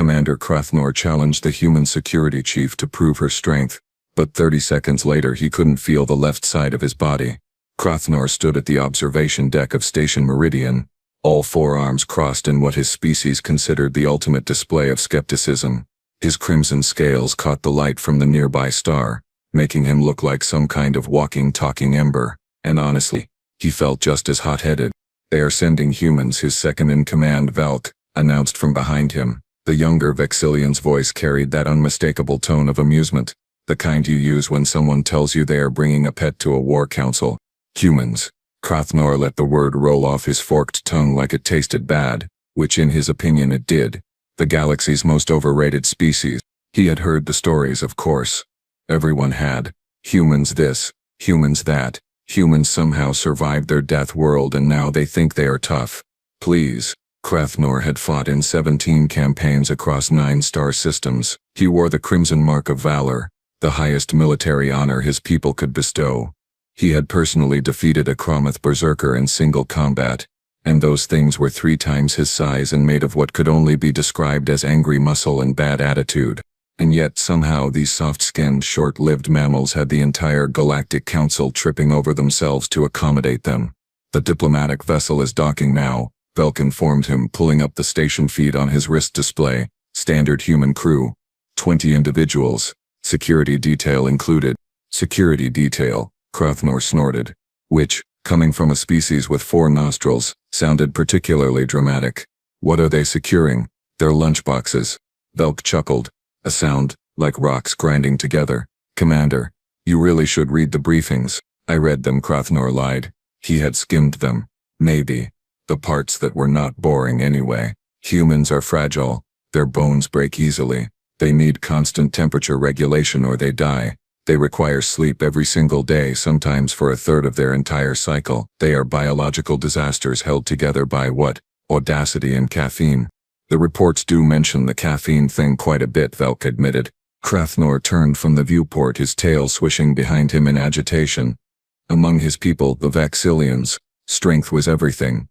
Commander Krathnor challenged the human security chief to prove her strength, but 30 seconds later he couldn't feel the left side of his body. Krathnor stood at the observation deck of Station Meridian, all forearms crossed in what his species considered the ultimate display of skepticism. His crimson scales caught the light from the nearby star, making him look like some kind of walking, talking ember, and honestly, he felt just as hot-headed. "They are sending humans," his second-in-command Valk announced from behind him. The younger Vexilian's voice carried that unmistakable tone of amusement, the kind you use when someone tells you they are bringing a pet to a war council. "Humans." Krathnor let the word roll off his forked tongue like it tasted bad, which in his opinion it did. The galaxy's most overrated species. He had heard the stories, of course. Everyone had. Humans this, humans that. Humans somehow survived their death world and now they think they are tough. Please. Krathnor had fought in 17 campaigns across 9 star systems. He wore the Crimson Mark of Valor, the highest military honor his people could bestow. He had personally defeated a Kromath berserker in single combat, and those things were 3 times his size and made of what could only be described as angry muscle and bad attitude. And yet somehow these soft-skinned, short-lived mammals had the entire Galactic Council tripping over themselves to accommodate them. "The diplomatic vessel is docking now," Velk informed him, pulling up the station feed on his wrist display. "Standard human crew. 20 individuals. Security detail included." "Security detail," Krathnor snorted. Which, coming from a species with 4 nostrils, sounded particularly dramatic. "What are they securing?" "Their lunchboxes." Velk chuckled. A sound, like rocks grinding together. "Commander, you really should read the briefings." "I read them," Krathnor lied. He had skimmed them. Maybe. The parts that were not boring anyway. Humans are fragile. Their bones break easily. They need constant temperature regulation or they die. They require sleep every single day, sometimes for a third of their entire cycle. They are biological disasters held together by what? Audacity and caffeine. "The reports do mention the caffeine thing quite a bit," Velk admitted. Krathnor turned from the viewport, his tail swishing behind him in agitation. Among his people, the Vexilians, strength was everything.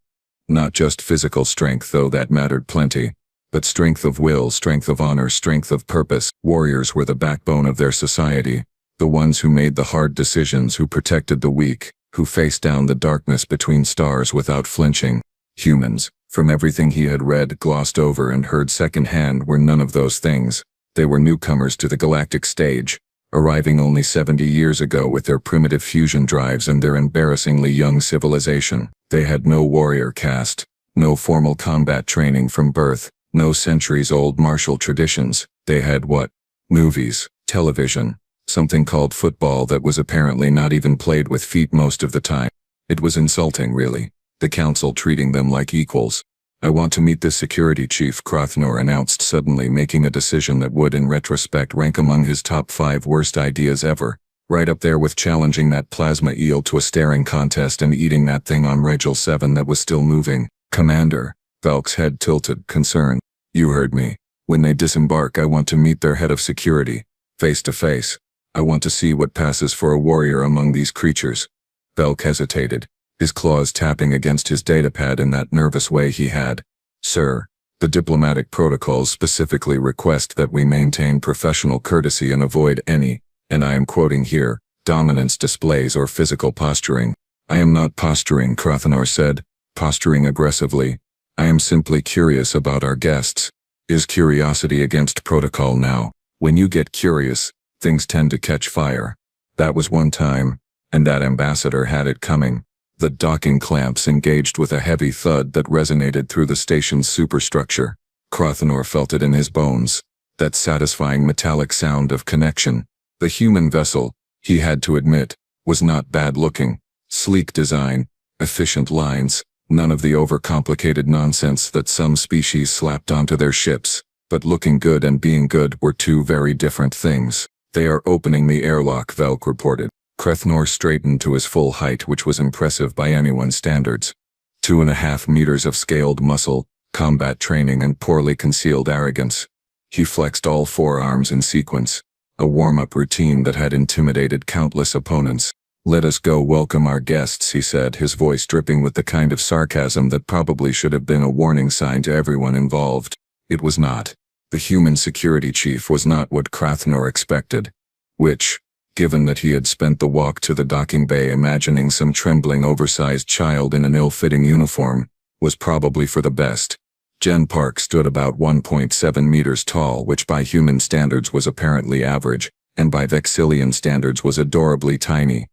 Not just physical strength, though that mattered plenty, but strength of will, strength of honor, strength of purpose. Warriors were the backbone of their society, the ones who made the hard decisions, who protected the weak, who faced down the darkness between stars without flinching. Humans, from everything he had read, glossed over and heard secondhand, were none of those things. They were newcomers to the galactic stage, arriving only 70 years ago with their primitive fusion drives and their embarrassingly young civilization. They had no warrior caste, no formal combat training from birth, no centuries-old martial traditions. They had what? Movies, television, something called football that was apparently not even played with feet most of the time. It was insulting, really. The council treating them like equals. "I want to meet this security chief," Krathnor announced, suddenly making a decision that would in retrospect rank among his top 5 worst ideas ever. Right up there with challenging that plasma eel to a staring contest and eating that thing on Rigel 7 that was still moving. "Commander," Valk's head tilted, concerned. "You heard me. When they disembark, I want to meet their head of security. Face to face. I want to see what passes for a warrior among these creatures." Velk hesitated, his claws tapping against his datapad in that nervous way he had. "Sir, the diplomatic protocols specifically request that we maintain professional courtesy and avoid any, and I am quoting here, dominance displays or physical posturing." "I am not posturing," Krathnor said, posturing aggressively. "I am simply curious about our guests." Is curiosity against protocol now? When you get curious, things tend to catch fire. That was one time, and that ambassador had it coming. The docking clamps engaged with a heavy thud that resonated through the station's superstructure. Krathnor felt it in his bones, that satisfying metallic sound of connection. The human vessel, he had to admit, was not bad-looking. Sleek design, efficient lines, none of the overcomplicated nonsense that some species slapped onto their ships. But looking good and being good were 2 very different things. "They are opening the airlock," Velk reported. Krathnor straightened to his full height, which was impressive by anyone's standards. 2.5 meters of scaled muscle, combat training and poorly concealed arrogance. He flexed all 4 arms in sequence, a warm-up routine that had intimidated countless opponents. "Let us go welcome our guests," he said, his voice dripping with the kind of sarcasm that probably should have been a warning sign to everyone involved. It was not. The human security chief was not what Crathnor expected, which, given that he had spent the walk to the docking bay imagining some trembling oversized child in an ill-fitting uniform, was probably for the best. Jen Park stood about 1.7 meters tall, which by human standards was apparently average, and by Vexilian standards was adorably tiny.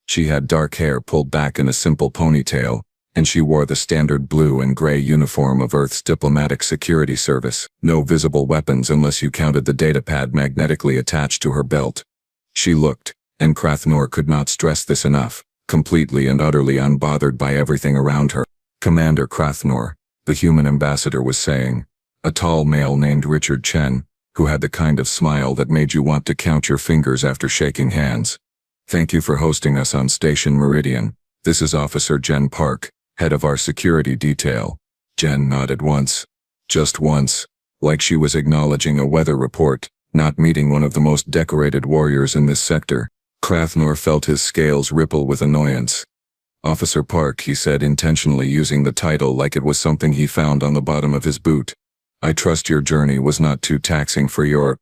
She had dark hair pulled back in a simple ponytail, and she wore the standard blue and gray uniform of Earth's diplomatic security service. No visible weapons unless you counted the datapad magnetically attached to her belt. She looked, and Crathnor could not stress this enough, completely and utterly unbothered by everything around her. Commander Crathnor, the human ambassador was saying, a tall male named Richard Chen, who had the kind of smile that made you want to count your fingers after shaking hands. Thank you for hosting us on Station Meridian. This is Officer Jen Park, head of our security detail. Jen nodded once. Just once, like she was acknowledging a weather report, not meeting one of the most decorated warriors in this sector. Crathnor felt his scales ripple with annoyance. Officer Park, he said, intentionally using the title like it was something he found on the bottom of his boot. I trust your journey was not too taxing for your,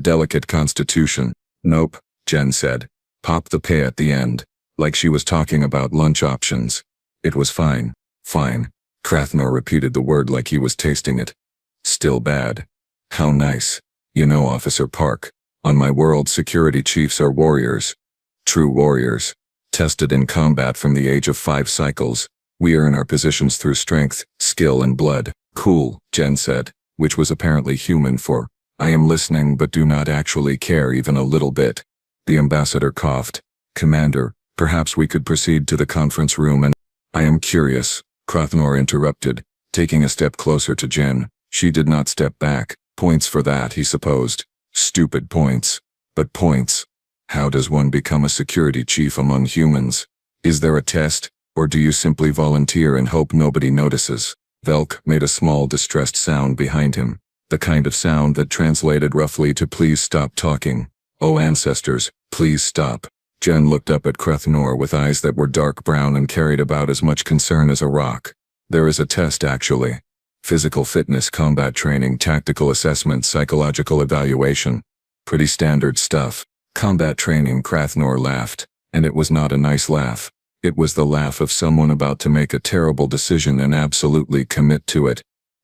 delicate constitution. Nope, Jen said. Pop the pay at the end, like she was talking about lunch options. It was fine. Fine. Crathnor repeated the word like he was tasting it. Still bad. How nice. You know, Officer Park, on my world security chiefs are warriors. True warriors. Tested in combat from the age of 5 cycles. We earn our positions through strength, skill and blood. Cool, Jen said, which was apparently human for, I am listening but do not actually care even a little bit. The ambassador coughed. Commander, perhaps we could proceed to the conference room and— I am curious, Crathnor interrupted, taking a step closer to Jen. She did not step back. Points for that, he supposed. Stupid points. But points. How does one become a security chief among humans? Is there a test, or do you simply volunteer and hope nobody notices? Velk made a small distressed sound behind him, the kind of sound that translated roughly to please stop talking. Oh ancestors, please stop. Jen looked up at Crathnor with eyes that were dark brown and carried about as much concern as a rock. There is a test actually. Physical fitness, combat training, tactical assessment, psychological evaluation. Pretty standard stuff. Combat training, Crathnor laughed, and it was not a nice laugh. It was the laugh of someone about to make a terrible decision and absolutely commit to it.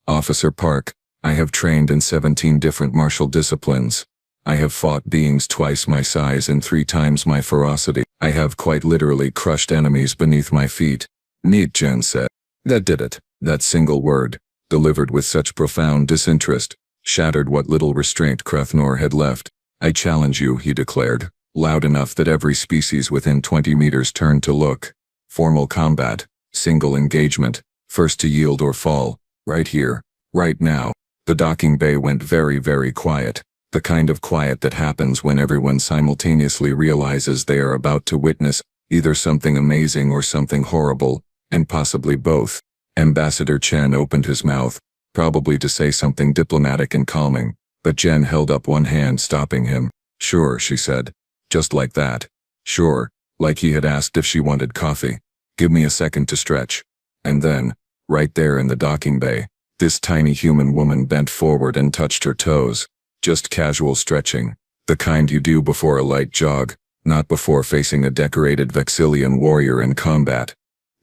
Officer Park, I have trained in 17 different martial disciplines. I have fought beings twice my size and 3 times my ferocity. I have quite literally crushed enemies beneath my feet. Neat, Jen said. That did it. That single word, delivered with such profound disinterest, shattered what little restraint Crathnor had left. I challenge you, he declared, loud enough that every species within 20 meters turned to look. Formal combat, single engagement, first to yield or fall, right here, right now. The docking bay went very, very quiet. The kind of quiet that happens when everyone simultaneously realizes they are about to witness either something amazing or something horrible, and possibly both. Ambassador Chen opened his mouth, probably to say something diplomatic and calming, but Jen held up one hand stopping him. Sure, she said. Just like that. Sure, like he had asked if she wanted coffee. Give me a second to stretch. And then, right there in the docking bay, this tiny human woman bent forward and touched her toes. Just casual stretching, the kind you do before a light jog, not before facing a decorated Vexilian warrior in combat.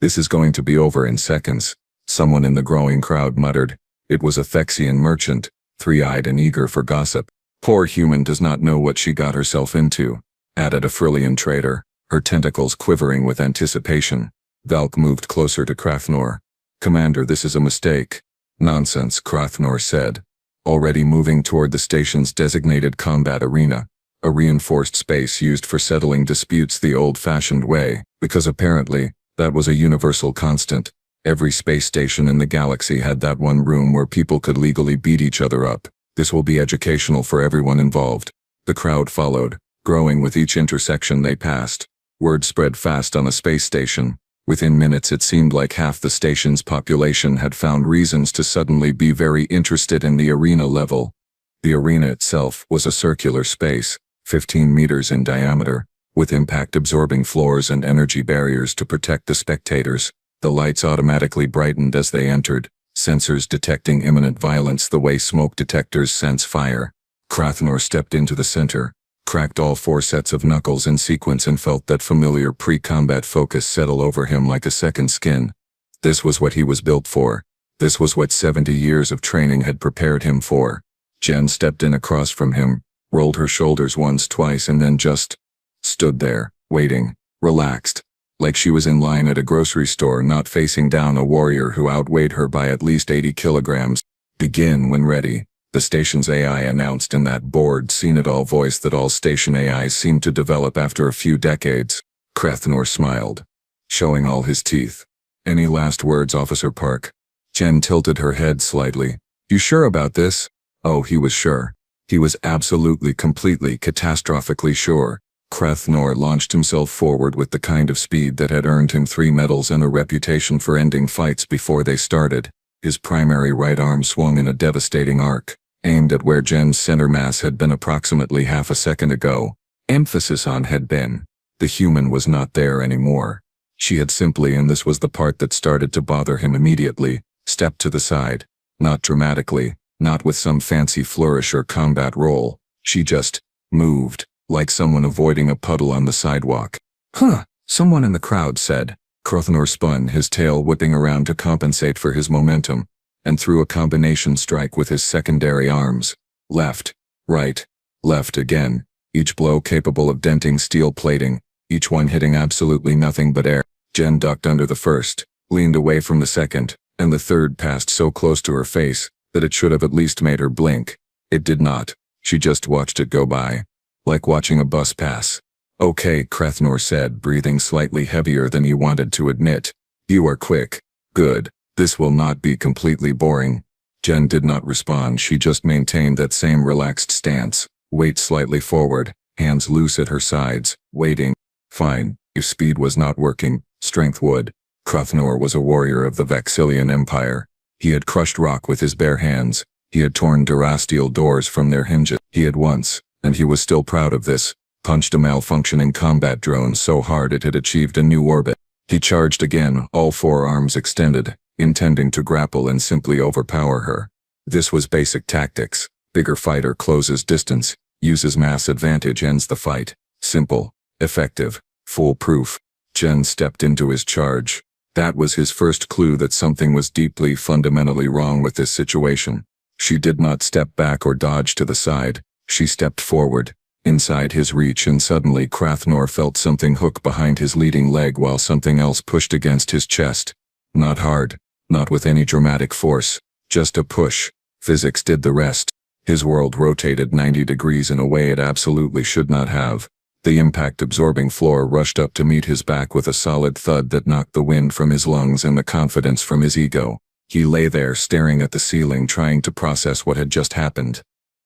This is going to be over in seconds, someone in the growing crowd muttered. It was a Thexian merchant, 3-eyed and eager for gossip. Poor human does not know what she got herself into, added a Frillian trader, her tentacles quivering with anticipation. Velk moved closer to Crathnor. Commander, this is a mistake. Nonsense, Crathnor said, already moving toward the station's designated combat arena, a reinforced space used for settling disputes the old-fashioned way, because apparently, that was a universal constant. Every space station in the galaxy had that one room where people could legally beat each other up. This will be educational for everyone involved. The crowd followed, growing with each intersection they passed. Word spread fast on a space station. Within minutes it seemed like half the station's population had found reasons to suddenly be very interested in the arena level. The arena itself was a circular space, 15 meters in diameter, with impact-absorbing floors and energy barriers to protect the spectators. The lights automatically brightened as they entered, sensors detecting imminent violence the way smoke detectors sense fire. Crathnor stepped into the center, cracked all 4 sets of knuckles in sequence and felt that familiar pre-combat focus settle over him like a second skin. This was what he was built for. This was what 70 years of training had prepared him for. Jen stepped in across from him, rolled her shoulders once, twice, and then just stood there, waiting, relaxed, like she was in line at a grocery store, not facing down a warrior who outweighed her by at least 80 kilograms. "Begin when ready," the station's AI announced in that bored, seen-it-all voice that all station AIs seemed to develop after a few decades. Crathnor smiled, showing all his teeth. "Any last words, Officer Park?" Jen tilted her head slightly. "You sure about this?" Oh, he was sure. He was absolutely, completely, catastrophically sure. Crathnor launched himself forward with the kind of speed that had earned him 3 medals and a reputation for ending fights before they started. His primary right arm swung in a devastating arc, aimed at where Jen's center mass had been approximately half a second ago. Emphasis on had been. The human was not there anymore. She had simply, and this was the part that started to bother him immediately, stepped to the side. Not dramatically, not with some fancy flourish or combat roll. She just moved, like someone avoiding a puddle on the sidewalk. "Huh," someone in the crowd said. Crathnor spun, his tail whipping around to compensate for his momentum, and threw a combination strike with his secondary arms. Left, right, left again, each blow capable of denting steel plating, each one hitting absolutely nothing but air. Jen ducked under the first, leaned away from the second, and the third passed so close to her face that it should have at least made her blink. It did not. She just watched it go by, like watching a bus pass. "Okay," Crathnor said, breathing slightly heavier than he wanted to admit. "You are quick. Good. This will not be completely boring." Jen did not respond. She just maintained that same relaxed stance, weight slightly forward, hands loose at her sides, waiting. Fine. If speed was not working, strength would. Crathnor was a warrior of the Vexilian Empire. He had crushed rock with his bare hands. He had torn durasteel doors from their hinges. He had once, and he was still proud of this, punched a malfunctioning combat drone so hard it had achieved a new orbit. He charged again, all 4 arms extended, intending to grapple and simply overpower her. This was basic tactics. Bigger fighter closes distance, uses mass advantage, ends the fight. Simple, effective, foolproof. Jen stepped into his charge. That was his first clue that something was deeply, fundamentally wrong with this situation. She did not step back or dodge to the side. She stepped forward, inside his reach, and suddenly Crathnor felt something hook behind his leading leg while something else pushed against his chest. Not hard, not with any dramatic force, just a push. Physics did the rest. His world rotated 90 degrees in a way it absolutely should not have. The impact-absorbing floor rushed up to meet his back with a solid thud that knocked the wind from his lungs and the confidence from his ego. He lay there staring at the ceiling, trying to process what had just happened.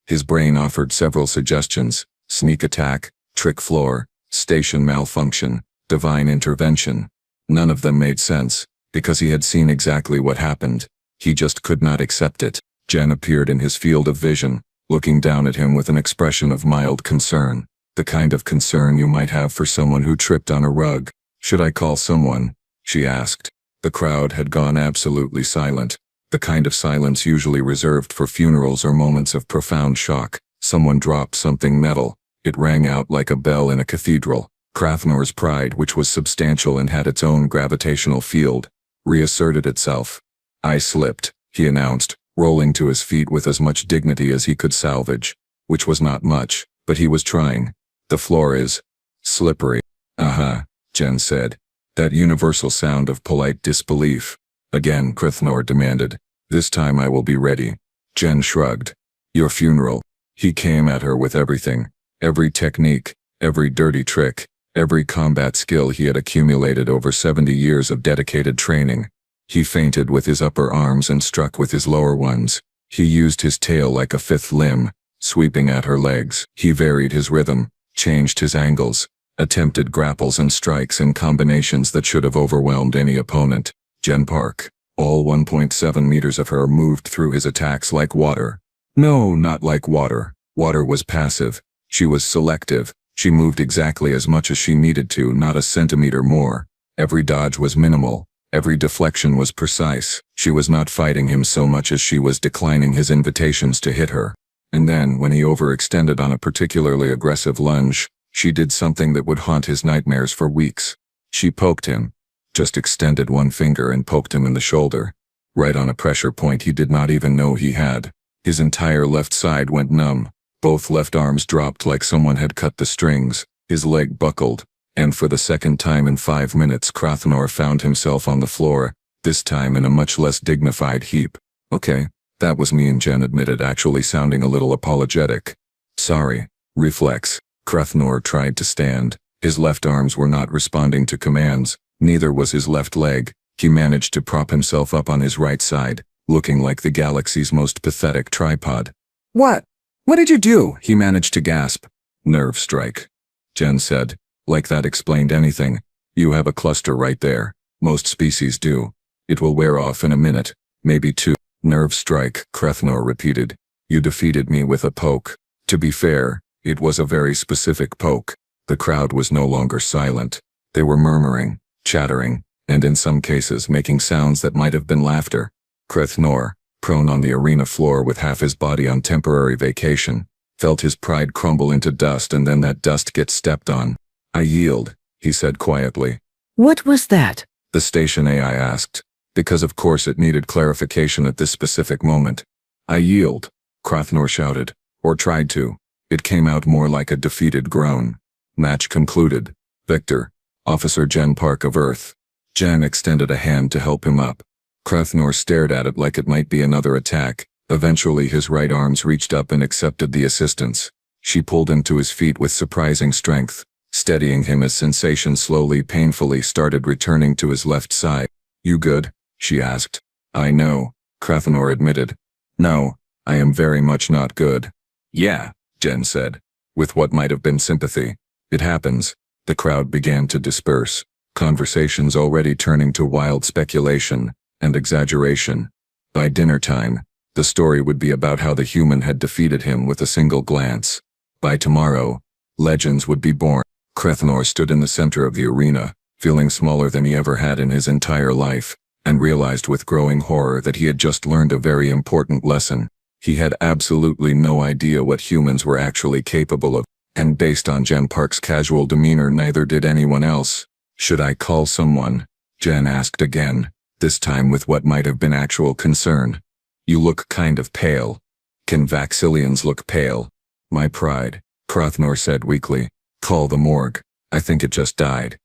His brain offered several suggestions: sneak attack, trick floor, station malfunction, divine intervention. None of them made sense, because he had seen exactly what happened. He just could not accept it. Jen appeared in his field of vision, looking down at him with an expression of mild concern. The kind of concern you might have for someone who tripped on a rug. "Should I call someone?" she asked. The crowd had gone absolutely silent, the kind of silence usually reserved for funerals or moments of profound shock. Someone dropped something metal. It rang out like a bell in a cathedral. Crathnor's pride, which was substantial and had its own gravitational field, reasserted itself. "I slipped," he announced, rolling to his feet with as much dignity as he could salvage, which was not much, but he was trying. "The floor is slippery." "Uh-huh," Jen said. That universal sound of polite disbelief. "Again," Crathnor demanded. "This time I will be ready." Jen shrugged. "Your funeral." He came at her with everything. Every technique, every dirty trick, every combat skill he had accumulated over 70 years of dedicated training. He feinted with his upper arms and struck with his lower ones. He used his tail like a fifth limb, sweeping at her legs. He varied his rhythm, changed his angles, attempted grapples and strikes in combinations that should have overwhelmed any opponent. Jen Park, all 1.7 meters of her, moved through his attacks like water. No, not like water. Water was passive. She was selective. She moved exactly as much as she needed to, not a centimeter more. Every dodge was minimal. Every deflection was precise. She was not fighting him so much as she was declining his invitations to hit her. And then, when he overextended on a particularly aggressive lunge, she did something that would haunt his nightmares for weeks. She poked him. Just extended one finger and poked him in the shoulder. Right on a pressure point he did not even know he had. His entire left side went numb. Both left arms dropped like someone had cut the strings. His leg buckled. And for the second time in 5 minutes Krothnor found himself on the floor, this time in a much less dignified heap. Okay, that was me, and Jen admitted, actually sounding a little apologetic. Sorry. Reflex. Krothnor tried to stand. His left arms were not responding to commands, neither was his left leg. He managed to prop himself up on his right side, looking like the galaxy's most pathetic tripod. What? What did you do? He managed to gasp. Nerve strike. Jen said. Like that explained anything. You have a cluster right there. Most species do. It will wear off in a minute, maybe 2. Nerve strike, Krothnor repeated. You defeated me with a poke. To be fair, it was a very specific poke. The crowd was no longer silent. They were murmuring, chattering, and in some cases making sounds that might have been laughter. Krothnor, prone on the arena floor with half his body on temporary vacation, felt his pride crumble into dust, and then that dust get stepped on. I yield, he said quietly. What was that? The station AI asked, because of course it needed clarification at this specific moment. I yield, Krothnor shouted, or tried to. It came out more like a defeated groan. Match concluded. Victor, Officer Jen Park of Earth. Jen extended a hand to help him up. Krothnor stared at it like it might be another attack. Eventually his right arms reached up and accepted the assistance. She pulled him to his feet with surprising strength, steadying him as sensation slowly, painfully started returning to his left side. You good? She asked. I know, Krothnor admitted. No, I am very much not good. Yeah, Jen said, with what might have been sympathy. It happens. The crowd began to disperse, conversations already turning to wild speculation and exaggeration. By dinner time, the story would be about how the human had defeated him with a single glance. By tomorrow, legends would be born. Krothnor stood in the center of the arena, feeling smaller than he ever had in his entire life, and realized with growing horror that he had just learned a very important lesson. He had absolutely no idea what humans were actually capable of, and based on Jen Park's casual demeanor, neither did anyone else. Should I call someone? Jen asked again, this time with what might have been actual concern. You look kind of pale. Can Vexilians look pale? My pride, Krothnor said weakly. Call the morgue. I think it just died.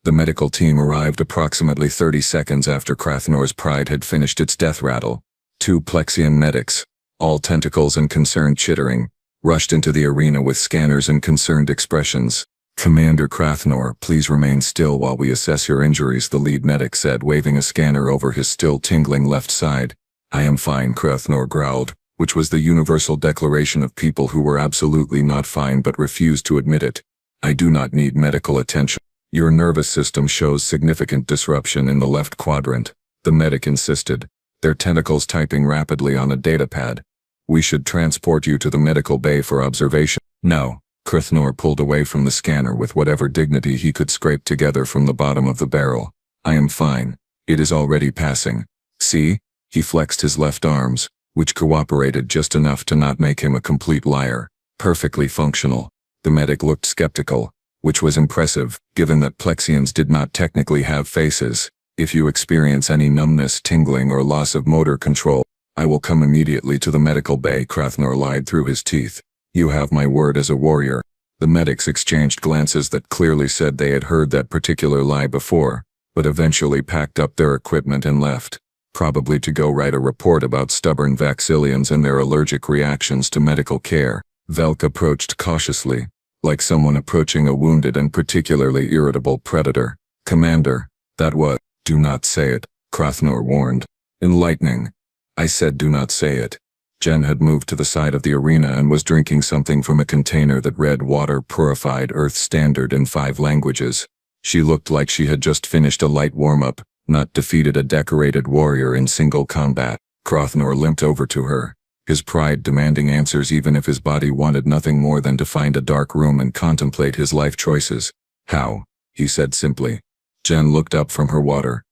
The medical team arrived approximately 30 seconds after Krothnor's pride had finished its death rattle. 2 Plexian medics, all tentacles and concerned chittering, rushed into the arena with scanners and concerned expressions. Commander Krothnor, please remain still while we assess your injuries, the lead medic said, waving a scanner over his still tingling left side. I am fine, Krothnor growled, which was the universal declaration of people who were absolutely not fine but refused to admit it. I do not need medical attention. Your nervous system shows significant disruption in the left quadrant, the medic insisted, their tentacles typing rapidly on a datapad. We should transport you to the medical bay for observation. No. Krothnor pulled away from the scanner with whatever dignity he could scrape together from the bottom of the barrel. I am fine. It is already passing. See? He flexed his left arms, which cooperated just enough to not make him a complete liar. Perfectly functional. The medic looked skeptical, which was impressive, given that Plexians did not technically have faces. If you experience any numbness, tingling, or loss of motor control, I will come immediately to the medical bay, Krothnor lied through his teeth. You have my word as a warrior. The medics exchanged glances that clearly said they had heard that particular lie before, but eventually packed up their equipment and left, probably to go write a report about stubborn Vexilians and their allergic reactions to medical care. Velk approached cautiously, like someone approaching a wounded and particularly irritable predator. Commander, that was. Do not say it, Krothnor warned. Enlightening. I said do not say it. Jen had moved to the side of the arena and was drinking something from a container that read water purified Earth Standard in 5 languages. She looked like she had just finished a light warm-up, not defeated a decorated warrior in single combat. Krothnor limped over to her, his pride demanding answers even if his body wanted nothing more than to find a dark room and contemplate his life choices. How? He said simply. Jen looked up from her water.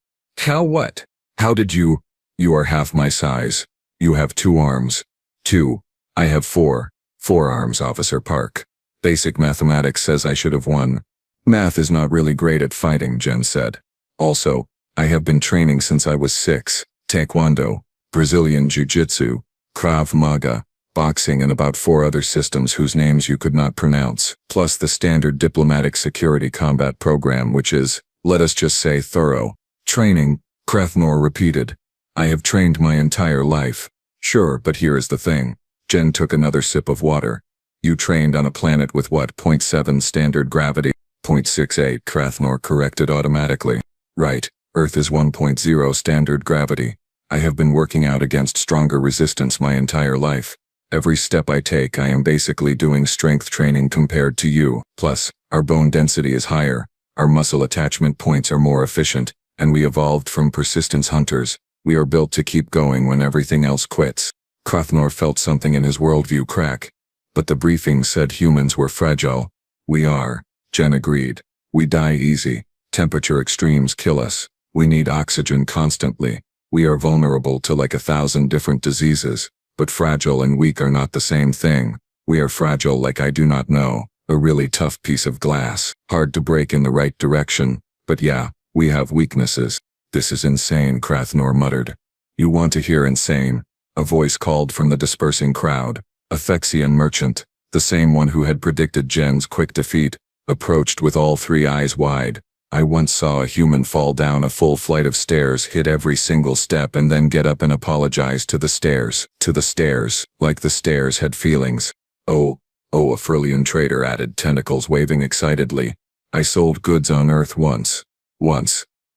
How what? How did you? You are half my size. You have 2 arms. 2. I have 4. 4 arms, Officer Park. Basic mathematics says I should have won. Math is not really great at fighting, Jen said. Also, I have been training since I was 6. Taekwondo, Brazilian Jiu-Jitsu, Krav Maga, boxing and about 4 other systems whose names you could not pronounce, plus the standard diplomatic security combat program which is, let us just say, thorough. Training, Krathnor repeated. I have trained my entire life. Sure, but here is the thing. Jen took another sip of water. You trained on a planet with what, 0.7 standard gravity? 0.68, Krathnor corrected automatically. Right, Earth is 1.0 standard gravity. I have been working out against stronger resistance my entire life. Every step I take I am basically doing strength training compared to you. Plus, our bone density is higher, our muscle attachment points are more efficient, and we evolved from persistence hunters. We are built to keep going when everything else quits. Krathnor felt something in his worldview crack. But the briefing said humans were fragile. We are, Jen agreed. We die easy. Temperature extremes kill us. We need oxygen constantly. We are vulnerable to like 1,000 different diseases. But fragile and weak are not the same thing. We are fragile like I do not know, a really tough piece of glass, hard to break in the right direction. But yeah, we have weaknesses. This is insane, Krathnor muttered. You want to hear insane? A voice called from the dispersing crowd. A Vexilian merchant, the same one who had predicted Jen's quick defeat, approached with all 3 eyes wide. I once saw a human fall down a full flight of stairs, hit every single step and then get up and apologize to the stairs. To the stairs, like the stairs had feelings. Oh, a Vexilian trader added, tentacles waving excitedly. I sold goods on Earth once.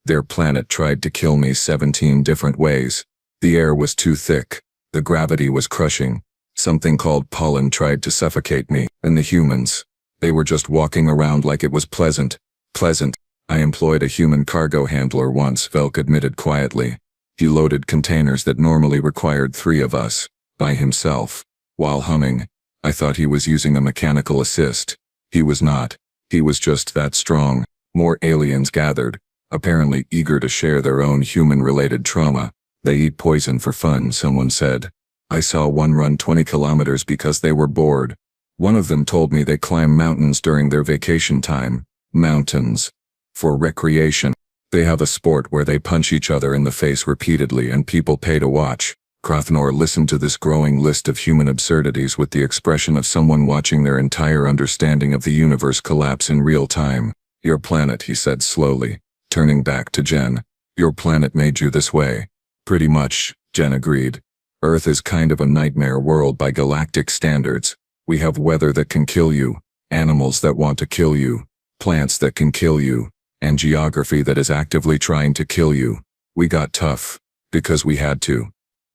Their planet tried to kill me 17 different ways. The air was too thick. The gravity was crushing. Something called pollen tried to suffocate me, and the humans. They were just walking around like it was pleasant. Pleasant. I employed a human cargo handler once, Velk admitted quietly. He loaded containers that normally required 3 of us, by himself. While humming, I thought he was using a mechanical assist. He was not. He was just that strong. More aliens gathered, apparently eager to share their own human-related trauma. They eat poison for fun, someone said. I saw one run 20 kilometers because they were bored. One of them told me they climb mountains during their vacation time. Mountains. For recreation. They have a sport where they punch each other in the face repeatedly and people pay to watch. Krathnor listened to this growing list of human absurdities with the expression of someone watching their entire understanding of the universe collapse in real time. Your planet, he said slowly, turning back to Jen. Your planet made you this way. Pretty much, Jen agreed. Earth is kind of a nightmare world by galactic standards. We have weather that can kill you, animals that want to kill you, plants that can kill you, and geography that is actively trying to kill you. We got tough, because we had to.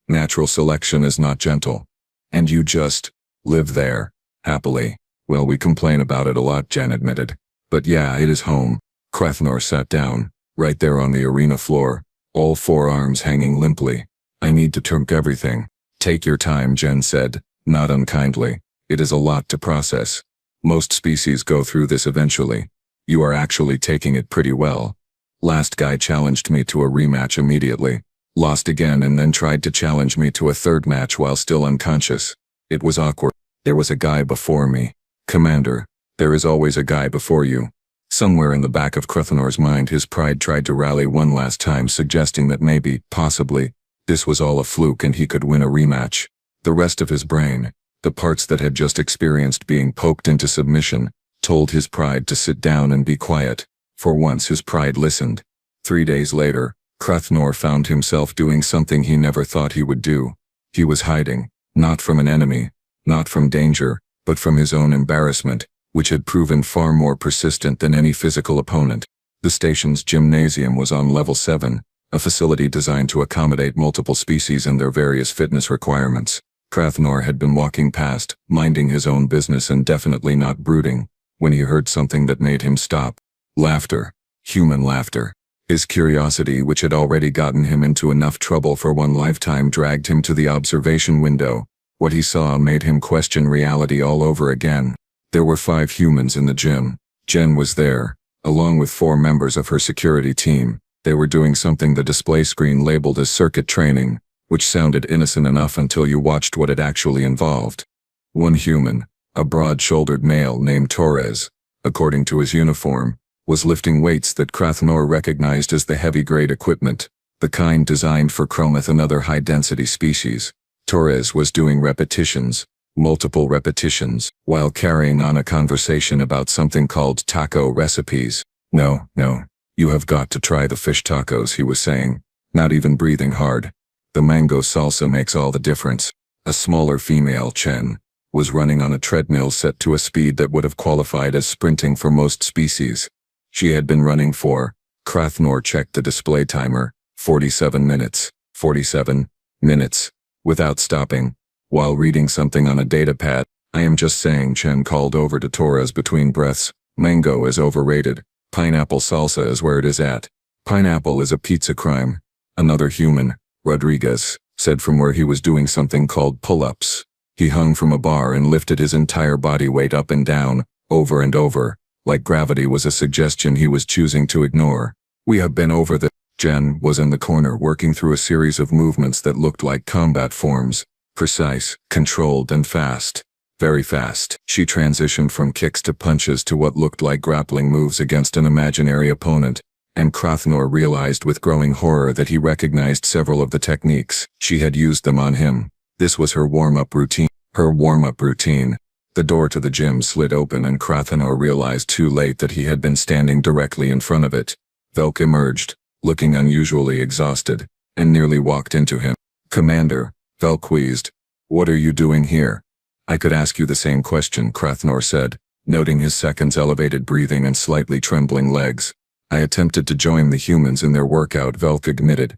Natural selection is not gentle. And you just live there, happily. Well, we complain about it a lot, Jen admitted. But yeah, it is home. Krathnor sat down, right there on the arena floor, all 4 arms hanging limply. I need to turk everything. Take your time, Jen said, not unkindly. It is a lot to process. Most species go through this eventually. You are actually taking it pretty well. Last guy challenged me to a rematch immediately. Lost again and then tried to challenge me to a 3rd match while still unconscious. It was awkward. There was a guy before me. Commander, there is always a guy before you. Somewhere in the back of Krathnor's mind his pride tried to rally one last time, suggesting that maybe, possibly, this was all a fluke and he could win a rematch. The rest of his brain, the parts that had just experienced being poked into submission, told his pride to sit down and be quiet. For once his pride listened. 3 days later, Krathnor found himself doing something he never thought he would do. He was hiding, not from an enemy, not from danger, but from his own embarrassment, which had proven far more persistent than any physical opponent. The station's gymnasium was on level 7, a facility designed to accommodate multiple species and their various fitness requirements. Krathnor had been walking past, minding his own business and definitely not brooding, when he heard something that made him stop. Laughter. Human laughter. His curiosity, which had already gotten him into enough trouble for one lifetime, dragged him to the observation window. What he saw made him question reality all over again. There were 5 humans in the gym. Jen was there, along with 4 members of her security team. They were doing something the display screen labeled as circuit training, which sounded innocent enough until you watched what it actually involved. One human, a broad-shouldered male named Torres, according to his uniform, was lifting weights that Crathnor recognized as the heavy-grade equipment, the kind designed for Chromath and other high-density species. Torres was doing repetitions, multiple repetitions, while carrying on a conversation about something called taco recipes. No, you have got to try the fish tacos, he was saying, not even breathing hard. The mango salsa makes all the difference. A smaller female, Chen, was running on a treadmill set to a speed that would have qualified as sprinting for most species. She had been running for, Crathnor checked the display timer, 47 minutes, 47 minutes, without stopping, while reading something on a datapad. I am just saying, Chen called over to Torres between breaths. Mango is overrated. Pineapple salsa is where it is at. Pineapple is a pizza crime. Another human, Rodriguez, said from where he was doing something called pull-ups. He hung from a bar and lifted his entire body weight up and down, over and over, like gravity was a suggestion he was choosing to ignore. We have been over the... Jen was in the corner working through a series of movements that looked like combat forms. Precise, controlled and fast. Very fast. She transitioned from kicks to punches to what looked like grappling moves against an imaginary opponent, and Crathnor realized with growing horror that he recognized several of the techniques. She had used them on him. This was her warm-up routine. The door to the gym slid open and Crathnor realized too late that he had been standing directly in front of it. Velk emerged, looking unusually exhausted, and nearly walked into him. "Commander," Velk wheezed. "What are you doing here?" "I could ask you the same question," Crathnor said, noting his second's elevated breathing and slightly trembling legs. "I attempted to join the humans in their workout," Velk admitted.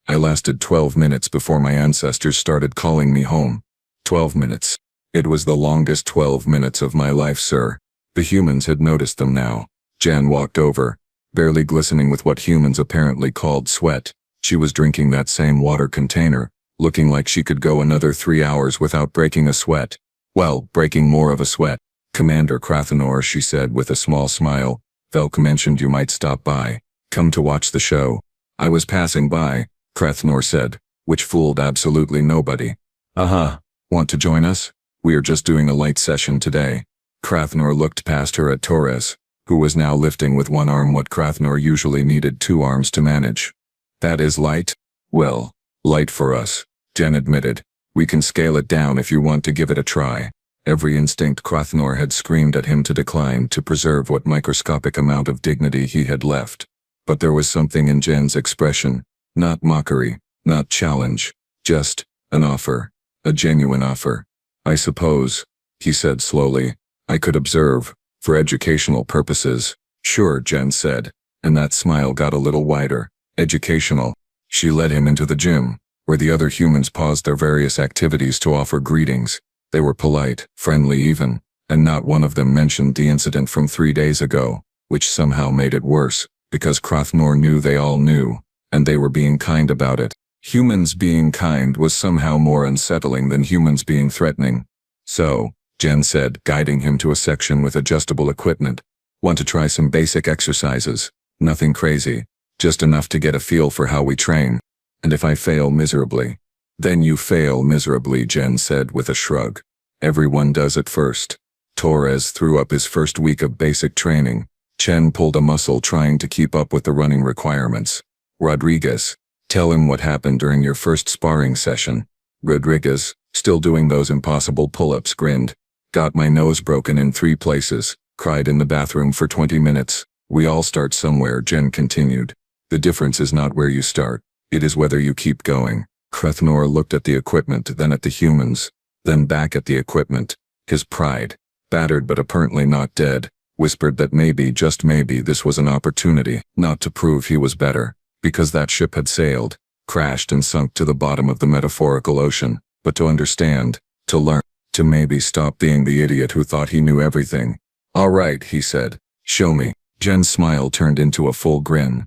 "I lasted 12 minutes before my ancestors started calling me home." 12 minutes. It was the longest 12 minutes of my life, sir. The humans had noticed them now. Jan walked over, barely glistening with what humans apparently called sweat. She was drinking that same water container, looking like she could go another 3 hours without breaking a sweat. Well, breaking more of a sweat. "Commander Crathnor," she said with a small smile, "Velk mentioned you might stop by. Come to watch the show." "I was passing by," Crathnor said, which fooled absolutely nobody. "Want to join us? We are just doing a light session today." Crathnor looked past her at Torres, who was now lifting with one arm what Crathnor usually needed 2 arms to manage. "That is light?" "Well, light for us," Jen admitted. "We can scale it down if you want to give it a try." Every instinct Crathnor had screamed at him to decline to preserve what microscopic amount of dignity he had left. But there was something in Jen's expression, not mockery, not challenge, just an offer, a genuine offer. "I suppose," he said slowly, "I could observe, for educational purposes." "Sure," Jen said, and that smile got a little wider. "Educational." She led him into the gym, where the other humans paused their various activities to offer greetings. They were polite, friendly even, and not one of them mentioned the incident from 3 days ago, which somehow made it worse, because Crathnor knew they all knew, and they were being kind about it. Humans being kind was somehow more unsettling than humans being threatening. "So," Jen said, guiding him to a section with adjustable equipment. "Want to try some basic exercises? Nothing crazy, just enough to get a feel for how we train. And if I fail miserably?" "Then you fail miserably," Jen said with a shrug. "Everyone does at first." Torres threw up his first week of basic training. Chen pulled a muscle trying to keep up with the running requirements. "Rodriguez, tell him what happened during your first sparring session." Rodriguez, still doing those impossible pull-ups, grinned. "Got my nose broken in 3 places, cried in the bathroom for 20 minutes. We all start somewhere," Jen continued. "The difference is not where you start, it is whether you keep going." Crathnor looked at the equipment, then at the humans, then back at the equipment. His pride, battered but apparently not dead, whispered that maybe, just maybe, this was an opportunity, not to prove he was better, because that ship had sailed, crashed and sunk to the bottom of the metaphorical ocean, but to understand, to learn, to maybe stop being the idiot who thought he knew everything. "All right," he said. "Show me." Jen's smile turned into a full grin.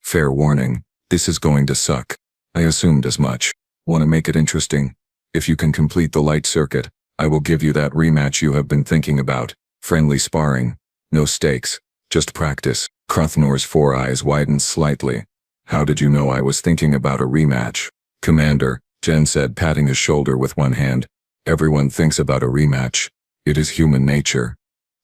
"Fair warning, this is going to suck. I assumed as much. Want to make it interesting? If you can complete the light circuit, I will give you that rematch you have been thinking about. Friendly sparring. No stakes. Just practice." Crathnor's 4 eyes widened slightly. How did you know I was thinking about a rematch? Commander, Jen said, patting his shoulder with one hand. Everyone thinks about a rematch. It is human nature.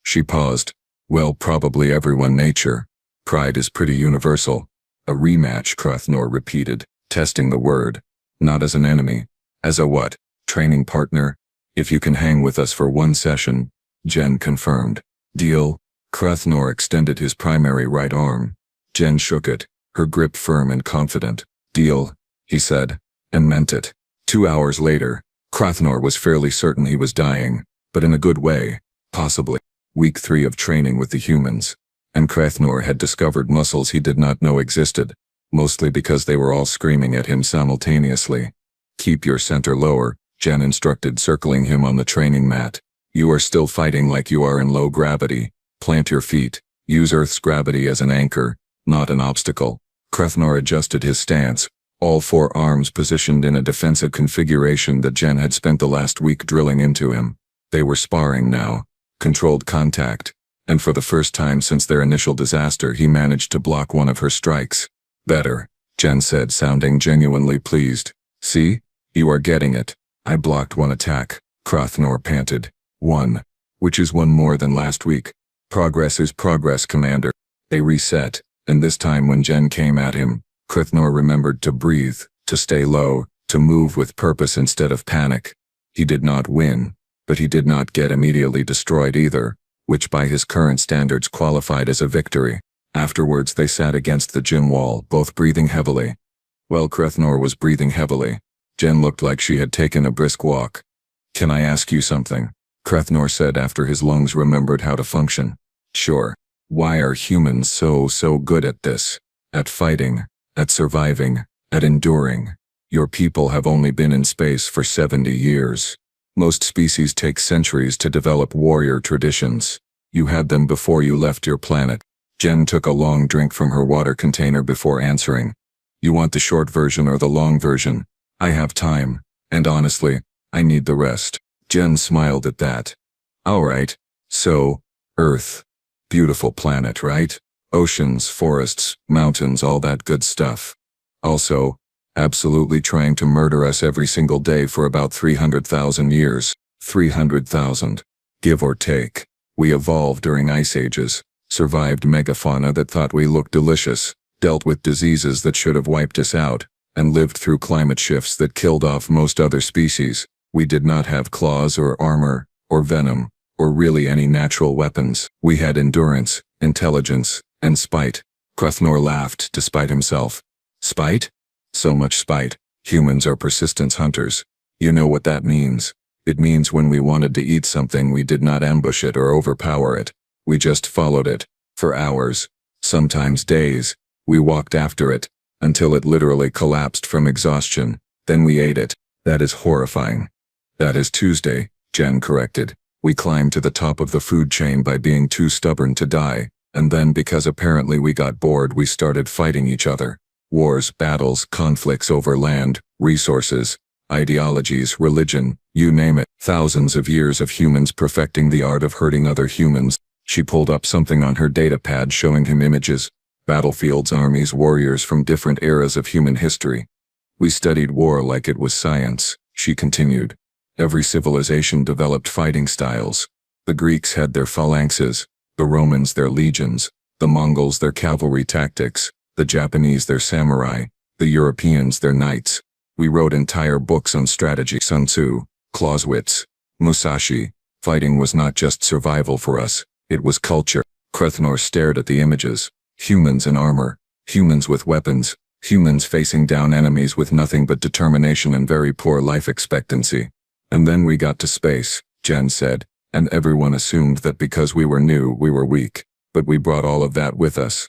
She paused. Well, probably everyone nature. Pride is pretty universal. A rematch, Krothnor repeated, testing the word. Not as an enemy. As a what? Training partner? If you can hang with us for one session, Jen confirmed. Deal? Krothnor extended his primary right arm. Jen shook it, her grip firm and confident. Deal, he said, and meant it. 2 hours later, Krothnor was fairly certain he was dying, but in a good way, possibly. Week 3 of training with the humans. And Krothnor had discovered muscles he did not know existed, mostly because they were all screaming at him simultaneously. Keep your center lower, Jen instructed, circling him on the training mat. You are still fighting like you are in low gravity. Plant your feet. Use Earth's gravity as an anchor, not an obstacle. Krothnor adjusted his stance, all 4 arms positioned in a defensive configuration that Jen had spent the last week drilling into him. They were sparring now. Controlled contact. And for the first time since their initial disaster, he managed to block one of her strikes. Better, Jen said, sounding genuinely pleased. See? You are getting it. I blocked one attack, Krothnor panted. 1. Which is 1 more than last week. Progress is progress, Commander. They reset, and this time when Jen came at him, Krothnor remembered to breathe, to stay low, to move with purpose instead of panic. He did not win, but he did not get immediately destroyed either, which by his current standards qualified as a victory. Afterwards they sat against the gym wall, both breathing heavily. Well, Krothnor was breathing heavily. Jen looked like she had taken a brisk walk. Can I ask you something? Krothnor said after his lungs remembered how to function. Sure. Why are humans so good at this? At fighting, at surviving, at enduring. Your people have only been in space for 70 years. Most species take centuries to develop warrior traditions. You had them before you left your planet. Jen took a long drink from her water container before answering. You want the short version or the long version? I have time, and honestly, I need the rest. Jen smiled at that. All right. So, Earth. Beautiful planet, right? Oceans, forests, mountains, all that good stuff. Also, absolutely trying to murder us every single day for about 300,000 years. 300,000. Give or take. We evolved during ice ages, survived megafauna that thought we looked delicious, dealt with diseases that should have wiped us out, and lived through climate shifts that killed off most other species. We did not have claws or armor, or venom, or really any natural weapons. We had endurance, intelligence, and spite. Krothnor laughed despite himself. Spite? So much spite. Humans are persistence hunters. You know what that means. It means when we wanted to eat something, we did not ambush it or overpower it. We just followed it. For hours. Sometimes days. We walked after it, until it literally collapsed from exhaustion. Then we ate it. That is horrifying. That is Tuesday, Jen corrected. We climbed to the top of the food chain by being too stubborn to die, and then because apparently we got bored, we started fighting each other. Wars, battles, conflicts over land, resources, ideologies, religion, you name it. Thousands of years of humans perfecting the art of hurting other humans. She pulled up something on her data pad showing him images. Battlefields, armies, warriors from different eras of human history. We studied war like it was science, she continued. Every civilization developed fighting styles. The Greeks had their phalanxes, the Romans their legions, the Mongols their cavalry tactics, the Japanese their samurai, the Europeans their knights. We wrote entire books on strategy. Sun Tzu, Clausewitz, Musashi. Fighting was not just survival for us, it was culture. Krothnor stared at the images. Humans in armor, humans with weapons, humans facing down enemies with nothing but determination and very poor life expectancy. And then we got to space, Jen said, and everyone assumed that because we were new, we were weak. But we brought all of that with us.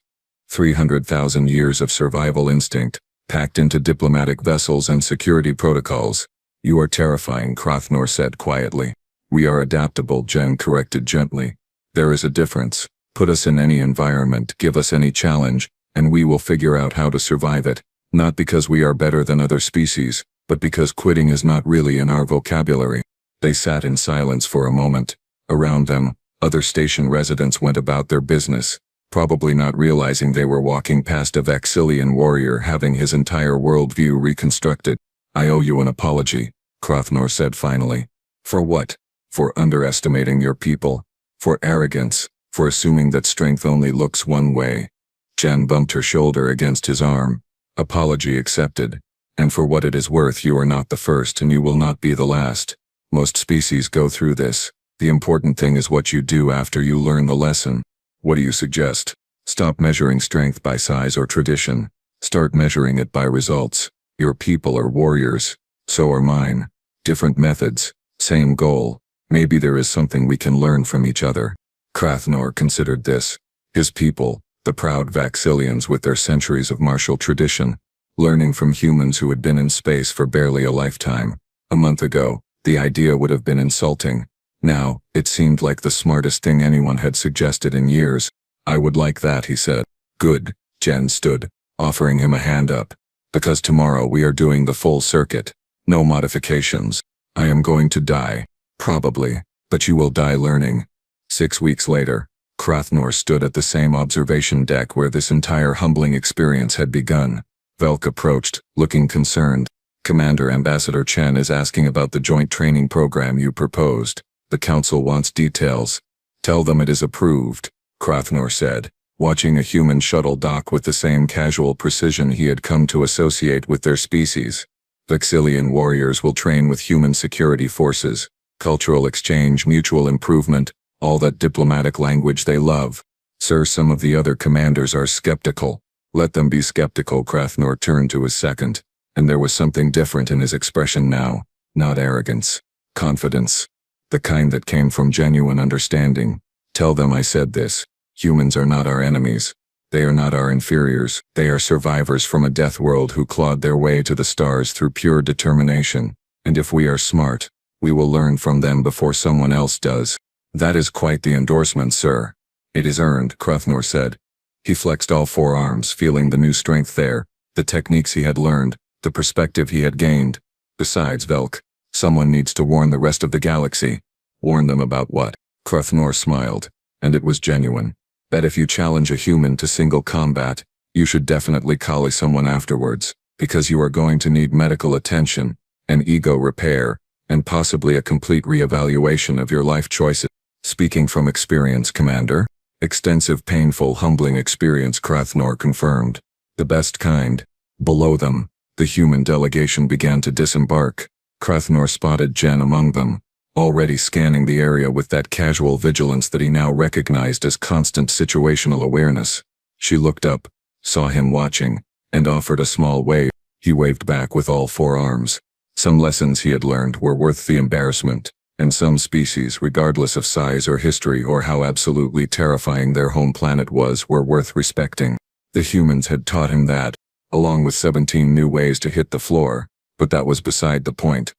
300,000 years of survival instinct, packed into diplomatic vessels and security protocols. You are terrifying, Krothnor said quietly. We are adaptable, Jen corrected gently. There is a difference. Put us in any environment, give us any challenge, and we will figure out how to survive it. Not because we are better than other species, but because quitting is not really in our vocabulary. They sat in silence for a moment. Around them, other station residents went about their business. probably not realizing they were walking past a Vexilian warrior having his entire worldview reconstructed. "I owe you an apology," Krothnor said finally. "For what?" "For underestimating your people. For arrogance. For assuming that strength only looks one way." Jen bumped her shoulder against his arm. "Apology accepted. And for what it is worth, you are not the first and you will not be the last. Most species go through this. The important thing is what you do after you learn the lesson. What do you suggest?" "Stop measuring strength by size or tradition. Start measuring it by results. Your people are warriors. So are mine. Different methods. Same goal. Maybe there is something we can learn from each other." Krothnor considered this. His people, the proud Vexilians with their centuries of martial tradition, learning from humans who had been in space for barely a lifetime. A month ago, the idea would have been insulting. Now, it seemed like the smartest thing anyone had suggested in years. "I would like that," he said. "Good." Jen stood, offering him a hand up. "Because tomorrow we are doing the full circuit. No modifications. I am going to die. Probably. But you will die learning." 6 weeks later, Krothnor stood at the same observation deck where this entire humbling experience had begun. Velk approached, looking concerned. "Commander, Ambassador Chen is asking about the joint training program you proposed. The Council wants details." "Tell them it is approved," Krothnor said, watching a human shuttle dock with the same casual precision he had come to associate with their species. "Vexilian warriors will train with human security forces. Cultural exchange, mutual improvement, all that diplomatic language they love." "Sir, some of the other commanders are skeptical." "Let them be skeptical." Krothnor turned to his second, and there was something different in his expression now. Not arrogance. Confidence. The kind that came from genuine understanding. "Tell them I said this. Humans are not our enemies. They are not our inferiors. They are survivors from a death world who clawed their way to the stars through pure determination. And if we are smart, we will learn from them before someone else does." "That is quite the endorsement, sir." "It is earned," Krothnor said. He flexed all 4 arms, feeling the new strength there, the techniques he had learned, the perspective he had gained. "Besides, Velk, someone needs to warn the rest of the galaxy." "Warn them about what?" Krothnor smiled, and it was genuine. "That if you challenge a human to single combat, you should definitely collie someone afterwards, because you are going to need medical attention, an ego repair, and possibly a complete reevaluation of your life choices." "Speaking from experience, Commander." "Extensive, painful, humbling experience," Krothnor confirmed. "The best kind." Below them, the human delegation began to disembark. Krothnor spotted Jen among them, already scanning the area with that casual vigilance that he now recognized as constant situational awareness. She looked up, saw him watching, and offered a small wave. He waved back with all 4 arms. Some lessons he had learned were worth the embarrassment, and some species, regardless of size or history or how absolutely terrifying their home planet was, were worth respecting. The humans had taught him that, along with 17 new ways to hit the floor, but that was beside the point.